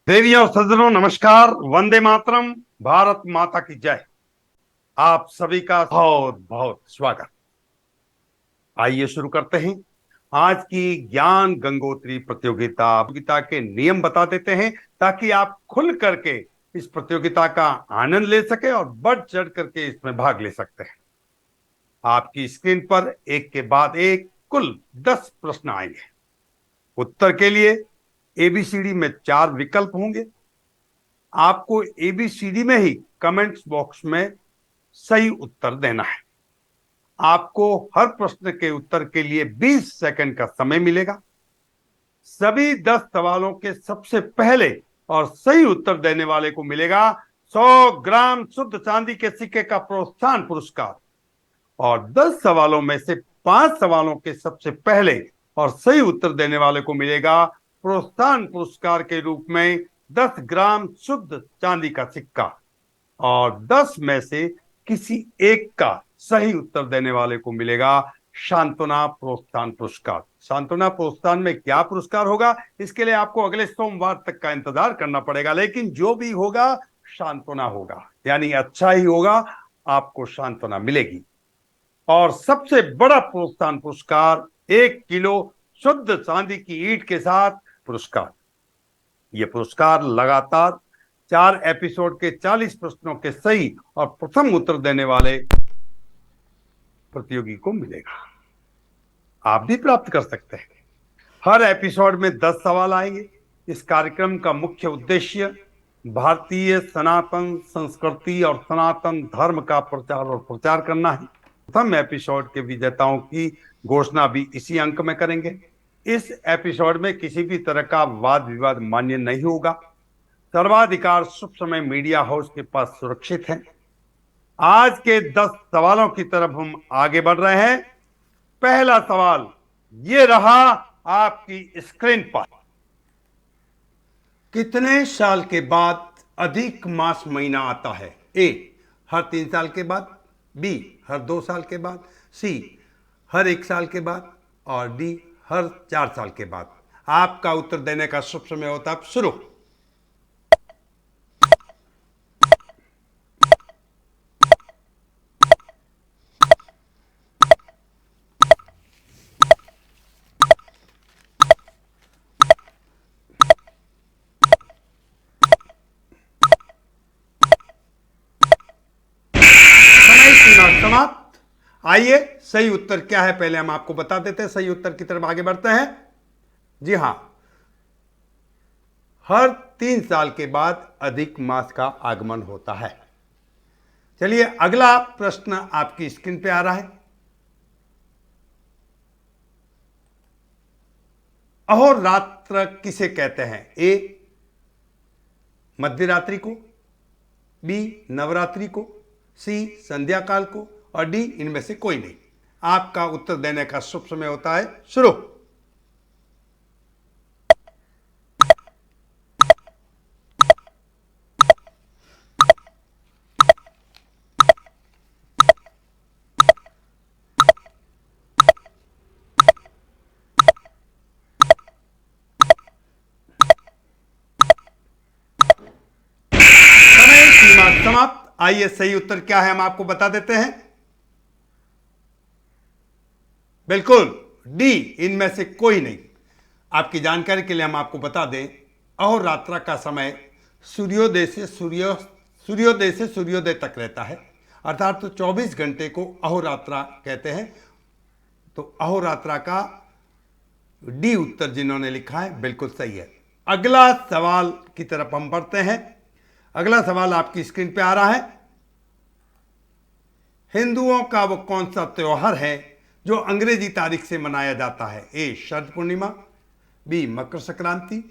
देवी और सज्जनों, नमस्कार। वंदे मातरम। भारत माता की जय। आप सभी का बहुत बहुत स्वागत। आइए शुरू करते हैं आज की ज्ञान गंगोत्री प्रतियोगिता के नियम बता देते हैं ताकि आप खुल करके इस प्रतियोगिता का आनंद ले सके और बढ़ चढ़ करके इसमें भाग ले सकते हैं। आपकी स्क्रीन पर एक के बाद एक कुल 10 प्रश्न आएंगे। उत्तर के लिए एबीसीडी में 4 विकल्प होंगे। आपको एबीसीडी में ही कमेंट्स बॉक्स में सही उत्तर देना है। आपको हर प्रश्न के उत्तर के लिए 20 सेकंड का समय मिलेगा। सभी 10 सवालों के सबसे पहले और सही उत्तर देने वाले को मिलेगा 100 ग्राम शुद्ध चांदी के सिक्के का प्रोत्साहन पुरस्कार। और 10 सवालों में से 5 सवालों के सबसे पहले और सही उत्तर देने वाले को मिलेगा प्रोत्साहन पुरस्कार के रूप में 10 ग्राम शुद्ध चांदी का सिक्का। और 10 में से किसी एक का सही उत्तर देने वाले को मिलेगा सांत्वना प्रोत्साहन पुरस्कार। सांत्वना प्रोत्साहन में क्या पुरस्कार होगा, इसके लिए आपको अगले सोमवार तक का इंतजार करना पड़ेगा, लेकिन जो भी होगा सांत्वना होगा, यानी अच्छा ही होगा, आपको सांत्वना मिलेगी। और सबसे बड़ा प्रोत्साहन पुरस्कार 1 किलो शुद्ध चांदी की ईंट के साथ पुरस्कार। यह पुरस्कार लगातार 4 एपिसोड के 40 प्रश्नों के सही और प्रथम उत्तर देने वाले प्रतियोगी को मिलेगा। आप भी प्राप्त कर सकते हैं। हर एपिसोड में 10 सवाल आएंगे। इस कार्यक्रम का मुख्य उद्देश्य भारतीय सनातन संस्कृति और सनातन धर्म का प्रचार और प्रचार करना है। प्रथम एपिसोड के विजेताओं की घोषणा भी इसी अंक में करेंगे। इस एपिसोड में किसी भी तरह का वाद विवाद मान्य नहीं होगा। सर्वाधिकार शुभ समय मीडिया हाउस के पास सुरक्षित है। आज के 10 सवालों की तरफ हम आगे बढ़ रहे हैं। पहला सवाल ये रहा आपकी स्क्रीन पर। कितने साल के बाद अधिक मास महीना आता है? ए, हर 3 साल के बाद, बी, हर 2 साल के बाद, सी, हर 1 साल के बाद, और डी, हर 4 साल के बाद। आपका उत्तर देने का शुभ समय होता है शुरू। समाप्त। आइए, सही उत्तर क्या है पहले हम आपको बता देते हैं। सही उत्तर की तरफ आगे बढ़ते हैं। जी हां, हर 3 साल के बाद अधिक मास का आगमन होता है। चलिए, अगला प्रश्न आपकी स्क्रीन पे आ रहा है। अहोरात्र किसे कहते हैं? ए, मध्यरात्रि को, बी, नवरात्रि को, सी, संध्या काल को, और डी, इनमें से कोई नहीं। आपका उत्तर देने का शुभ समय होता है शुरू। समय सीमा समाप्त। आइए, सही उत्तर क्या है हम आपको बता देते हैं। बिल्कुल, डी, इनमें से कोई नहीं। आपकी जानकारी के लिए हम आपको बता दें, अहोरात्र का समय सूर्योदय से सूर्योदय तक रहता है, अर्थात तो 24 घंटे को अहोरात्र कहते हैं। तो अहोरात्र का डी उत्तर जिन्होंने लिखा है बिल्कुल सही है। अगला सवाल की तरफ हम बढ़ते हैं। अगला सवाल आपकी स्क्रीन पे आ रहा है। हिंदुओं का वो कौन सा त्योहार है जो अंग्रेजी तारीख से मनाया जाता है? ए, शरद पूर्णिमा, बी, मकर संक्रांति,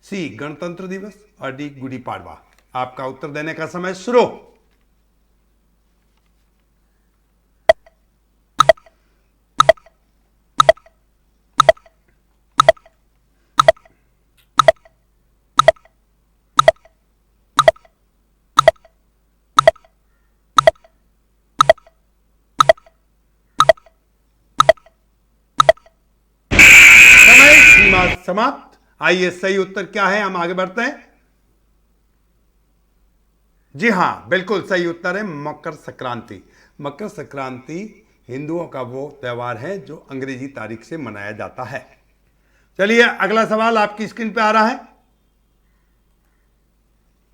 सी, गणतंत्र दिवस, और डी, गुड़ी पाड़वा। आपका उत्तर देने का समय शुरू। समय सीमा समाप्त। आइए सही उत्तर क्या है, हम आगे बढ़ते हैं। जी हां, बिल्कुल सही उत्तर है मकर संक्रांति। मकर संक्रांति हिंदुओं का वो त्योहार है जो अंग्रेजी तारीख से मनाया जाता है। चलिए अगला सवाल आपकी स्क्रीन पे आ रहा है।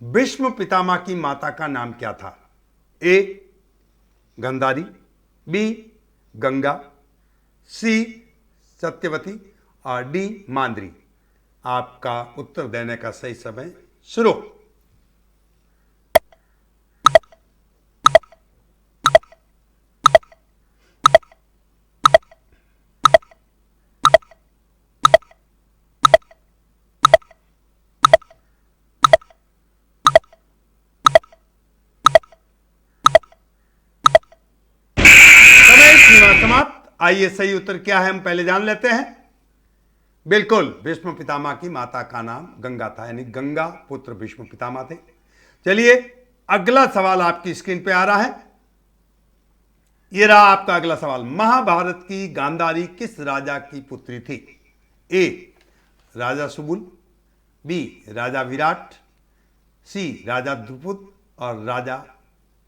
भीष्म पितामह की माता का नाम क्या था? ए गांधारी, बी गंगा, सी सत्यवती और डी मांद्री। आपका उत्तर देने का सही समय शुरू। समय सीमा समाप्त। आइए सही उत्तर क्या है हम पहले जान लेते हैं। बिल्कुल, भीष्म पितामह की माता का नाम गंगा था, यानी गंगा पुत्र भीष्म पितामह थे। चलिए अगला सवाल आपकी स्क्रीन पे आ रहा है। यह रहा आपका अगला सवाल। महाभारत की गांधारी किस राजा की पुत्री थी? ए राजा सुबुल, बी राजा विराट, सी राजा द्रुपद और राजा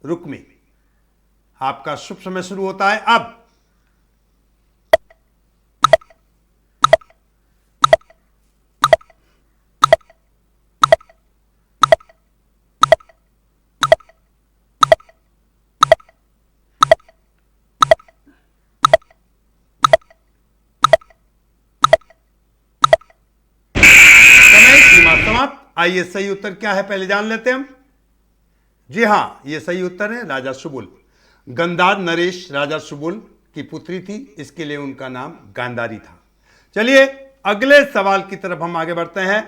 रुक्मी। आपका शुभ समय शुरू होता है अब। समय सीमा समाप्त। आइए सही उत्तर क्या है पहले जान लेते हैं हम। जी हां, यह सही उत्तर है राजा सुबुल। गंधार नरेश राजा सुबुल की पुत्री थी, इसके लिए उनका नाम गांधारी था। चलिए अगले सवाल की तरफ हम आगे बढ़ते हैं।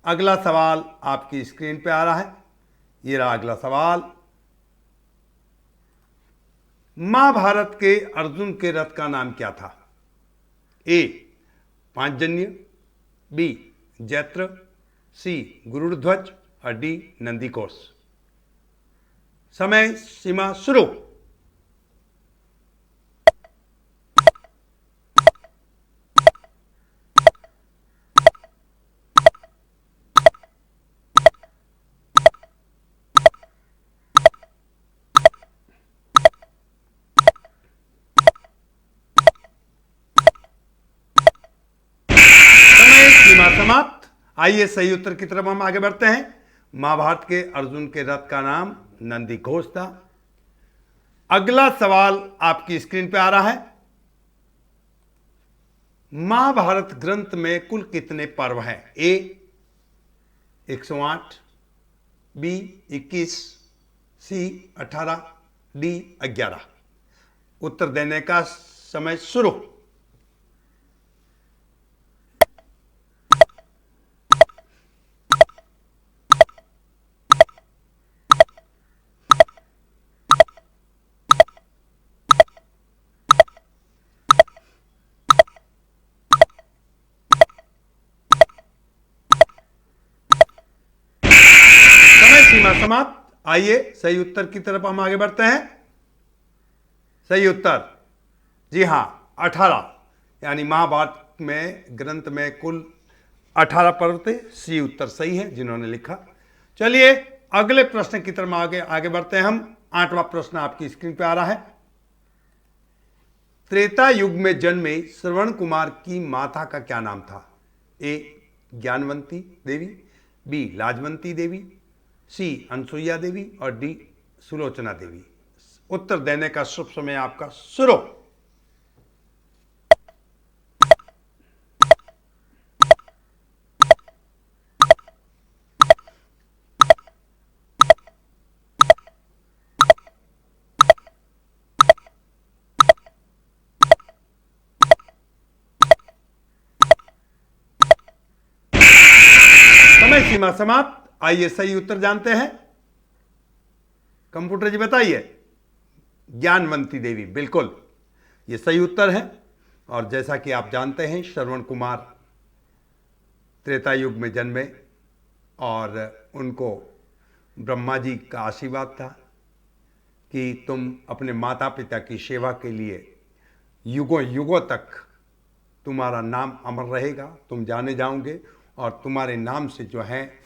अगला सवाल आपकी स्क्रीन पे आ रहा है। यह रहा अगला सवाल। महाभारत के अर्जुन के रथ का नाम क्या था? ए पांचजन्य, बी जैत्र, सी गुरुध्वज और डी नंदीकोश। समय सीमा शुरू। समय सीमा समाप्त। आइए सही उत्तर की तरफ हम आगे बढ़ते हैं। महाभारत के अर्जुन के रथ का नाम नंदीघोष था। अगला सवाल आपकी स्क्रीन पे आ रहा है। महाभारत ग्रंथ में कुल कितने पर्व हैं? ए 108, बी 21, सी 18, डी 11। उत्तर देने का समय शुरू। समय सीमा समाप्त। आइए सही उत्तर की तरफ हम आगे बढ़ते हैं। सही उत्तर जी हां 18, यानी महाभारत में ग्रंथ में कुल 18 पर्व थे। सी उत्तर सही है जिन्होंने लिखा। चलिए अगले प्रश्न की तरफ आगे आगे बढ़ते हैं हम। 8वां प्रश्न आपकी स्क्रीन पे आ रहा है। त्रेता युग में जन्मे श्रवण कुमार की माता का क्या नाम था? ए ज्ञानवंती देवी, बी लाजवंती देवी, सी अनसुईया देवी और डी सुलोचना देवी। उत्तर देने का शुभ समय आपका शुरू। समय सीमा समाप्त। आइए सही उत्तर जानते हैं। कंप्यूटर जी बताइए। ज्ञानवंती देवी, बिल्कुल ये सही उत्तर है। और जैसा कि आप जानते हैं श्रवण कुमार त्रेता युग में जन्मे और उनको ब्रह्मा जी का आशीर्वाद था कि तुम अपने माता पिता की सेवा के लिए युगों युगों तक तुम्हारा नाम अमर रहेगा, तुम जाने जाओगे और तुम्हारे नाम से जो है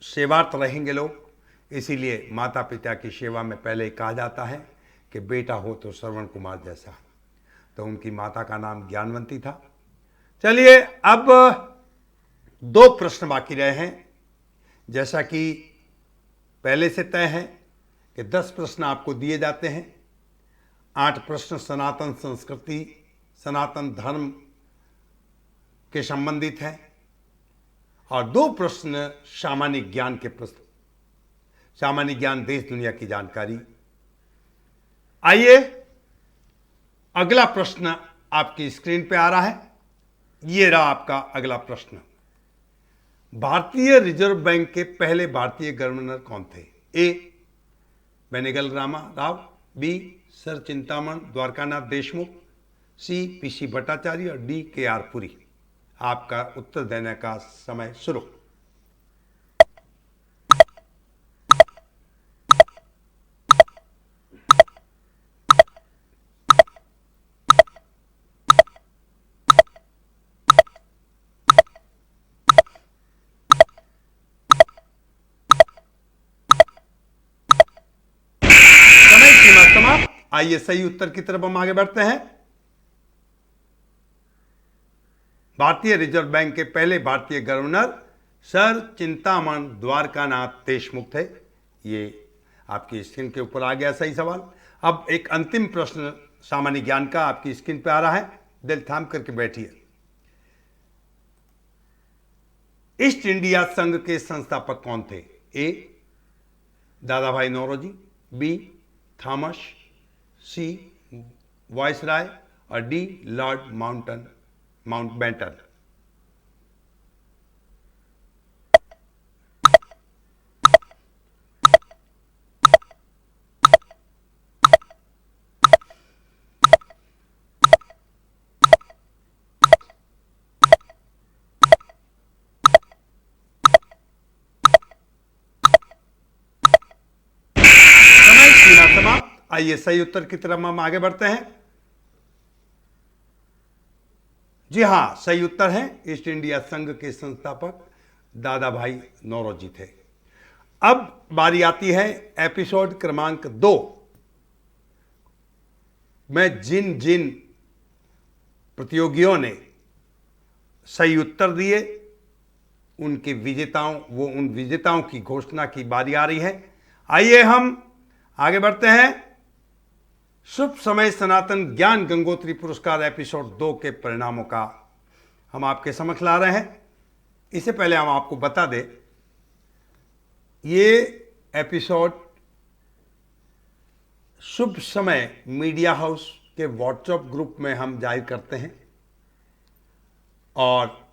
सेवार्थ रहेंगे लोग। इसीलिए माता पिता की सेवा में पहले कहा जाता है कि बेटा हो तो श्रवण कुमार जैसा। तो उनकी माता का नाम ज्ञानवंती था। चलिए, अब 2 प्रश्न बाकी रहे हैं। जैसा कि पहले से तय है कि 10 प्रश्न आपको दिए जाते हैं। 8 प्रश्न सनातन संस्कृति, सनातन धर्म के संबंधित हैं और 2 प्रश्न सामान्य ज्ञान के प्रश्न, सामान्य ज्ञान, देश दुनिया की जानकारी। आइए, अगला प्रश्न आपकी स्क्रीन पे आ रहा है। ये रहा आपका अगला प्रश्न। भारतीय रिजर्व बैंक के पहले भारतीय गवर्नर कौन थे? ए. बेनेगल रामा राव, बी. सर चिंतामण द्वारकानाथ देशमुख, सी. पीसी भट्टाचार्य और डी. के.आर. पुरी। आपका उत्तर देने का समय शुरू। आइए सही उत्तर की तरफ हम आगे बढ़ते हैं। भारतीय रिजर्व बैंक के पहले भारतीय गवर्नर सर चिंतामण द्वारकानाथ देशमुख थे। ये आपकी स्क्रीन के ऊपर आ गया सही सवाल। अब एक अंतिम प्रश्न सामान्य ज्ञान का आपकी स्क्रीन पे आ रहा है। दिल थाम करके बैठिए। ईस्ट इंडिया संघ के संस्थापक कौन थे? ए. दादा भाई नौरोजी, बी. थॉमस, सी. वायसराय और डी. Lord Mountbatten. आइए सही उत्तर की तरफ हम आगे बढ़ते हैं। जी हां, सही उत्तर है। ईस्ट इंडिया संघ के संस्थापक दादा भाई नौरोजी थे। अब बारी आती है एपिसोड क्रमांक 2 में जिन जिन प्रतियोगियों ने सही उत्तर दिए उन विजेताओं की घोषणा की बारी आ रही है। आइए हम आगे बढ़ते हैं। शुभ समय सनातन ज्ञान गंगोत्री पुरस्कार एपिसोड 2 के परिणामों का हम आपके समक्ष ला रहे हैं। इससे पहले हम आपको बता दें, ये एपिसोड शुभ समय मीडिया हाउस के व्हाट्सएप ग्रुप में हम जाहिर करते हैं और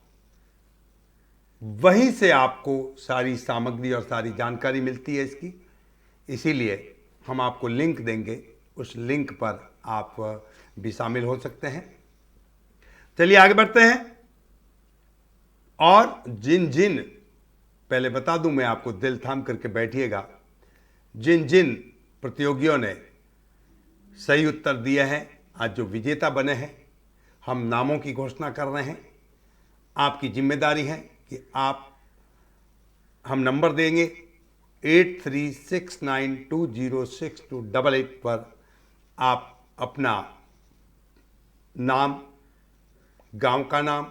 वहीं से आपको सारी सामग्री और सारी जानकारी मिलती है इसकी। इसीलिए हम आपको लिंक देंगे, उस लिंक पर आप भी शामिल हो सकते हैं। चलिए आगे बढ़ते हैं। और जिन पहले बता दूं मैं आपको, दिल थाम करके बैठिएगा, जिन प्रतियोगियों ने सही उत्तर दिए हैं, आज जो विजेता बने हैं, हम नामों की घोषणा कर रहे हैं। आपकी जिम्मेदारी है कि हम नंबर देंगे 8369206288 पर आप अपना नाम, गांव का नाम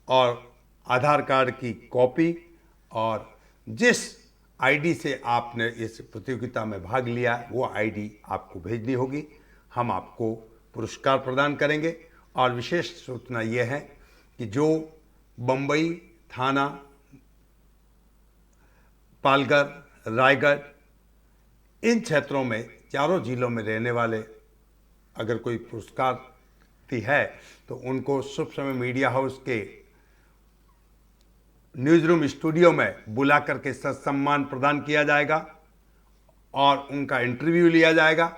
और आधार कार्ड की कॉपी और जिस आईडी से आपने इस प्रतियोगिता में भाग लिया वो आईडी आपको भेजनी होगी। हम आपको पुरस्कार प्रदान करेंगे। और विशेष सूचना यह है कि जो बम्बई, थाना, पालघर, रायगढ़, इन क्षेत्रों में, चारों जिलों में रहने वाले अगर कोई पुरस्कार है तो उनको शुभ समय मीडिया हाउस के न्यूज रूम स्टूडियो में बुला करके सम्मान प्रदान किया जाएगा और उनका इंटरव्यू लिया जाएगा।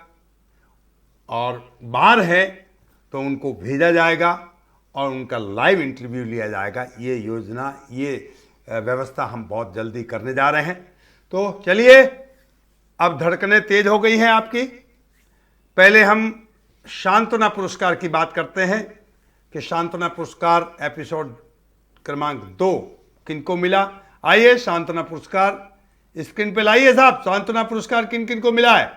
और बाहर है तो उनको भेजा जाएगा और उनका लाइव इंटरव्यू लिया जाएगा। ये योजना, ये व्यवस्था हम बहुत जल्दी करने जा रहे हैं। तो चलिए, अब धड़कनें तेज हो गई हैं आपकी। पहले हम सांत्वना पुरस्कार की बात करते हैं कि सांत्वना पुरस्कार एपिसोड क्रमांक 2 किनको मिला? आइए सांत्वना पुरस्कार स्क्रीन पे लाइए साहब। सांत्वना पुरस्कार किन किन को मिला है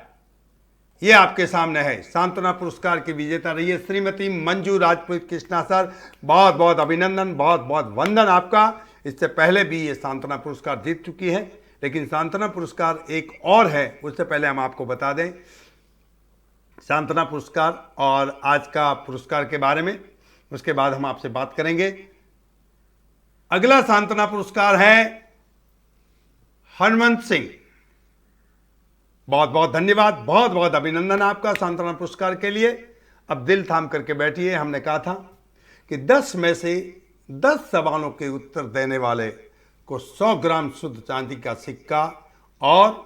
ये आपके सामने है। सांत्वना पुरस्कार की विजेता रही है श्रीमती मंजू राजपूत कृष्णा सर। बहुत बहुत अभिनंदन, बहुत बहुत वंदन आपका। इससे पहले भी ये सांत्वना पुरस्कार जीत चुकी है, लेकिन सांत्वना पुरस्कार एक और है, उससे पहले हम आपको बता दें सांत्वना पुरस्कार और आज का पुरस्कार के बारे में, उसके बाद हम आपसे बात करेंगे। अगला सांत्वना पुरस्कार है हनुमंत सिंह। बहुत बहुत धन्यवाद, बहुत बहुत अभिनंदन आपका सांत्वना पुरस्कार के लिए। अब दिल थाम करके बैठिए। हमने कहा था कि 10 में से 10 सवालों के उत्तर देने वाले को 100 ग्राम शुद्ध चांदी का सिक्का और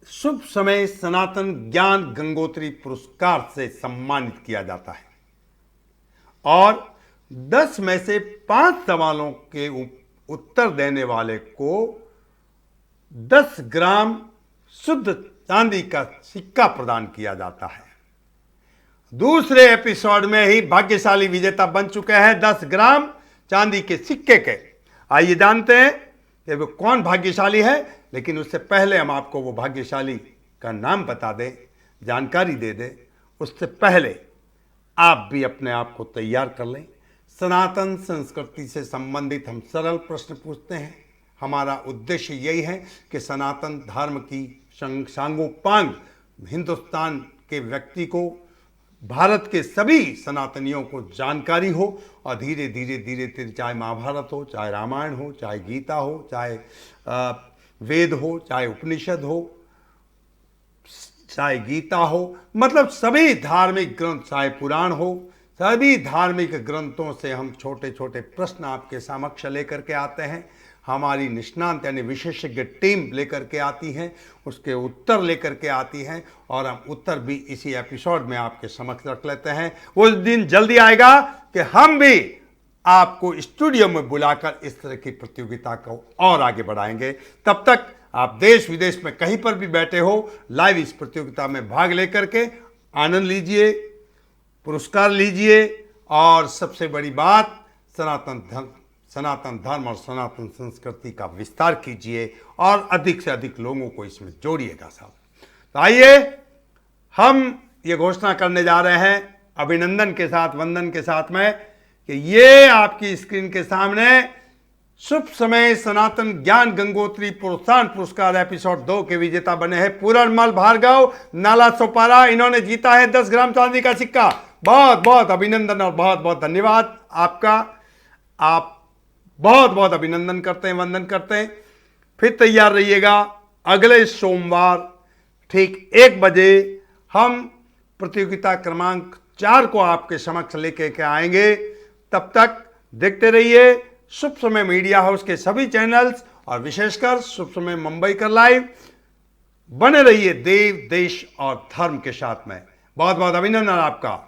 शुभ समय सनातन ज्ञान गंगोत्री पुरस्कार से सम्मानित किया जाता है और 10 में से 5 सवालों के उत्तर देने वाले को 10 ग्राम शुद्ध चांदी का सिक्का प्रदान किया जाता है। दूसरे एपिसोड में ही भाग्यशाली विजेता बन चुके हैं 10 ग्राम चांदी के सिक्के के। आइए जानते हैं कि वो कौन भाग्यशाली है, लेकिन उससे पहले हम आपको वो भाग्यशाली का नाम बता दें, जानकारी दे दें। उससे पहले आप भी अपने आप को तैयार कर लें। सनातन संस्कृति से संबंधित हम सरल प्रश्न पूछते हैं। हमारा उद्देश्य यही है कि सनातन धर्म की सांगोपांग हिंदुस्तान के व्यक्ति को, भारत के सभी सनातनियों को जानकारी हो और धीरे धीरे धीरे धीरे, चाहे महाभारत हो, चाहे रामायण हो, चाहे गीता हो, चाहे वेद हो, चाहे उपनिषद हो, चाहे गीता हो, मतलब सभी धार्मिक ग्रंथ, चाहे पुराण हो, सभी धार्मिक ग्रंथों से हम छोटे छोटे प्रश्न आपके समक्ष लेकर के आते हैं। हमारी निष्णांत यानी विशेषज्ञ टीम लेकर के आती है, उसके उत्तर लेकर के आती हैं और हम उत्तर भी इसी एपिसोड में आपके समक्ष रख लेते हैं। उस दिन जल्दी आएगा कि हम भी आपको स्टूडियो में बुलाकर इस तरह की प्रतियोगिता को और आगे बढ़ाएंगे। तब तक आप देश विदेश में कहीं पर भी बैठे हो, लाइव इस प्रतियोगिता में भाग लेकर के आनंद लीजिए, पुरस्कार लीजिए और सबसे बड़ी बात सनातन धर्म और सनातन संस्कृति का विस्तार कीजिए और अधिक से अधिक लोगों को इसमें जोड़िएगा साहब। तो आइए हम ये घोषणा करने जा रहे हैं अभिनंदन के साथ, वंदन के साथ में, कि ये आपकी स्क्रीन के सामने शुभ समय सनातन ज्ञान गंगोत्री प्रोत्साहन पुरस्कार एपिसोड 2 के विजेता बने हैं पूरनमल भार्गव, नाला सोपारा। इन्होंने जीता है 10 ग्राम चांदी का सिक्का। बहुत बहुत अभिनंदन और बहुत बहुत धन्यवाद आपका। आप बहुत बहुत अभिनंदन करते हैं, वंदन करते हैं। फिर तैयार रहिएगा, अगले सोमवार ठीक 1 बजे हम प्रतियोगिता क्रमांक 4 को आपके समक्ष लेके के आएंगे। तब तक देखते रहिए शुभ समय मीडिया हाउस के सभी चैनल्स और विशेषकर शुभ समय मुंबई का लाइव। बने रहिए देव, देश और धर्म के साथ में। बहुत बहुत अभिनंदन आपका।